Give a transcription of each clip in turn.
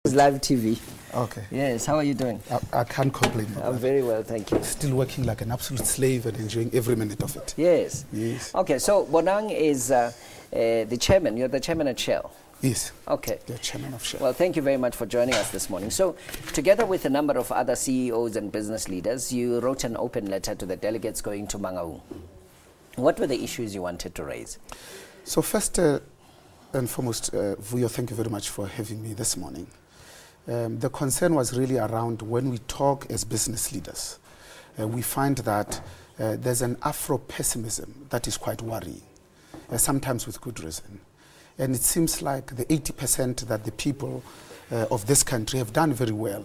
It's live TV. Okay. Yes, how are you doing? I can't complain. I'm very well, thank you. Still working like an absolute slave and enjoying every minute of it. Yes. Yes. Okay, so Mangaung is the chairman. You're the chairman at Shell. Yes. Okay. The chairman of Shell. Well, thank you very much for joining us this morning. So, together with a number of other CEOs and business leaders, you wrote an open letter to the delegates going to Mangaung. What were the issues you wanted to raise? So first and foremost, Vuyo, thank you very much for having me this morning. The concern was really around when we talk as business leaders, we find that there's an Afro-pessimism that is quite worrying, sometimes with good reason. And it seems like the 80% that the people of this country have done very well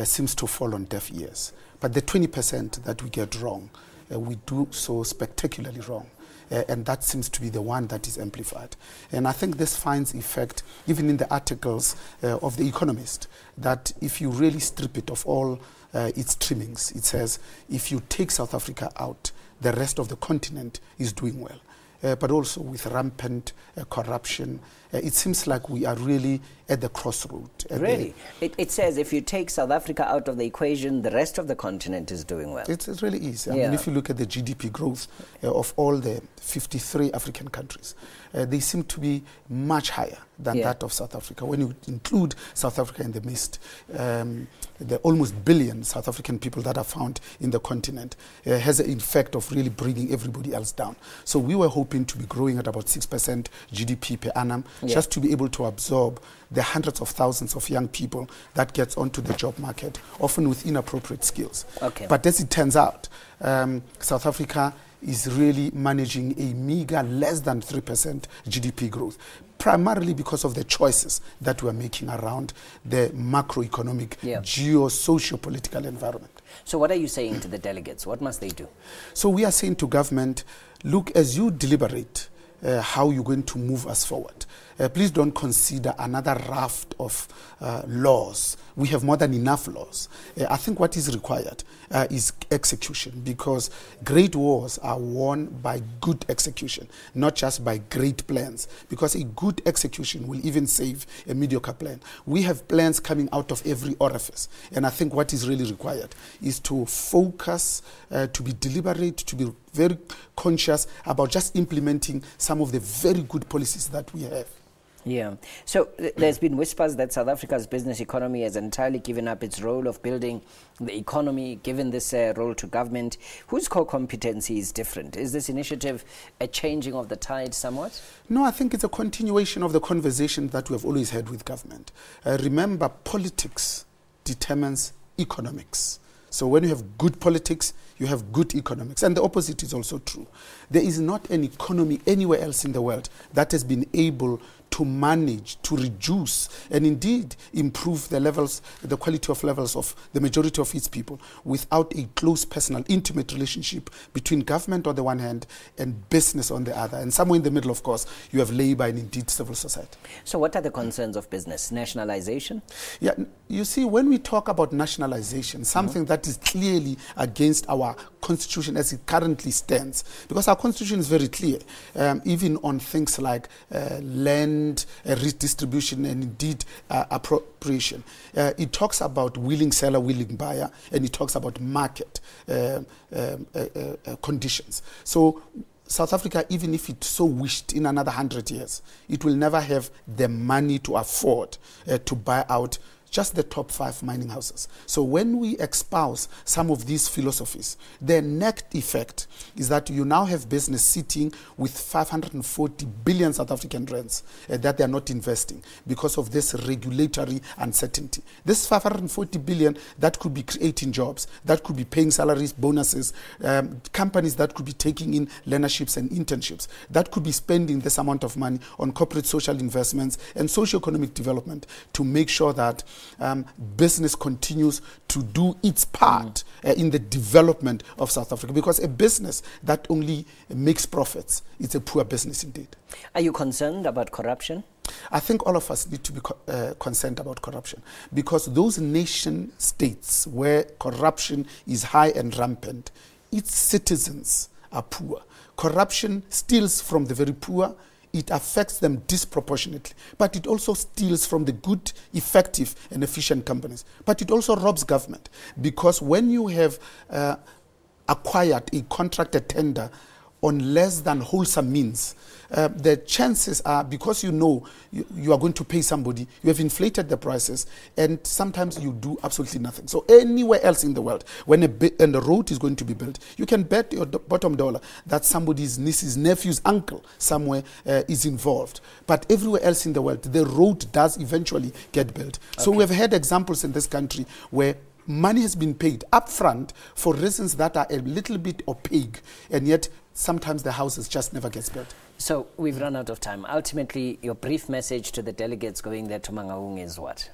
seems to fall on deaf ears. But the 20% that we get wrong, we do so spectacularly wrong. And that seems to be the one that is amplified. And I think this finds effect even in the articles of The Economist, that if you really strip it of all its trimmings, it says if you take South Africa out, the rest of the continent is doing well. But also with rampant corruption, it seems like we are really at the crossroad. Really? It says if you take South Africa out of the equation, the rest of the continent is doing well. It really is. I mean, if you look at the GDP growth of all the 53 African countries, they seem to be much higher than that of South Africa. When you include South Africa in the midst, the almost billion South African people that are found in the continent has an effect of really bringing everybody else down. So we were hoping to be growing at about 6% GDP per annum, just to be able to absorb the hundreds of thousands of young people that gets onto the job market, often with inappropriate skills. Okay. But as it turns out, South Africa is really managing a meager less than 3% GDP growth, primarily because of the choices that we're making around the macroeconomic, geo-socio-political environment. So what are you saying to the delegates? What must they do? So we are saying to government, look, as you deliberate how you're going to move us forward, please don't consider another raft of laws. We have more than enough laws. I think what is required is execution, because great wars are won by good execution, not just by great plans, because a good execution will even save a mediocre plan. We have plans coming out of every orifice, and I think what is really required is to focus, to be deliberate, to be very conscious about just implementing some of the very good policies that we have. Yeah. So there's been whispers that South Africa's business economy has entirely given up its role of building the economy, given this role to government. Whose core competency is different? Is this initiative a changing of the tide somewhat? No, I think it's a continuation of the conversation that we have always had with government. Remember, politics determines economics. So when you have good politics, you have good economics. And the opposite is also true. There is not an economy anywhere else in the world that has been able to manage, to reduce, and indeed improve the levels, the quality of levels of the majority of its people without a close, personal, intimate relationship between government on the one hand and business on the other. And somewhere in the middle, of course, you have labor and indeed civil society. So what are the concerns of business? Nationalization? Yeah, you see, when we talk about nationalization, something that is clearly against our constitution as it currently stands, because our constitution is very clear, even on things like land, redistribution, and indeed appropriation. It talks about willing seller, willing buyer, and it talks about market conditions. So South Africa, even if it so wished in another 100 years, it will never have the money to afford to buy out just the top 5 mining houses. So when we espouse some of these philosophies, the net effect is that you now have business sitting with 540 billion South African rands that they are not investing because of this regulatory uncertainty. This 540 billion, that could be creating jobs, that could be paying salaries, bonuses, companies that could be taking in learnerships and internships, that could be spending this amount of money on corporate social investments and socio-economic development to make sure that business continues to do its part in the development of South Africa, because a business that only makes profits, it's a poor business indeed. Are you concerned about corruption? I think all of us need to be concerned about corruption, because those nation states where corruption is high and rampant, its citizens are poor. Corruption steals from the very poor, it affects them disproportionately. But it also steals from the good, effective, and efficient companies. But it also robs government, because when you have acquired a contracted tender on less than wholesome means, the chances are, because you know you are going to pay somebody, you have inflated the prices, and sometimes you do absolutely nothing. So anywhere else in the world, when a road is going to be built, you can bet your bottom dollar that somebody's niece's nephew's uncle somewhere is involved. But everywhere else in the world, the road does eventually get built. Okay. So we have had examples in this country where money has been paid up front for reasons that are a little bit opaque, and yet sometimes the houses just never gets built. So we've run out of time. Ultimately, your brief message to the delegates going there to Mangaung is what?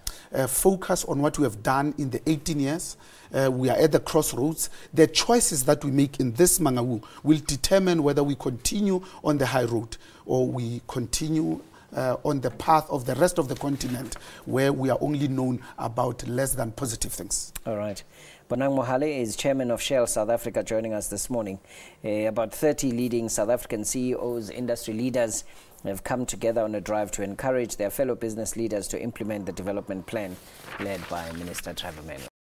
Focus on what we have done in the 18 years. We are at the crossroads. The choices that we make in this Mangaung will determine whether we continue on the high road or we continue on the path of the rest of the continent, where we are only known about less than positive things. All right. Bonang Mohale is chairman of Shell South Africa, joining us this morning. About 30 leading South African CEOs, industry leaders have come together on a drive to encourage their fellow business leaders to implement the development plan led by Minister Trevor Mangaung.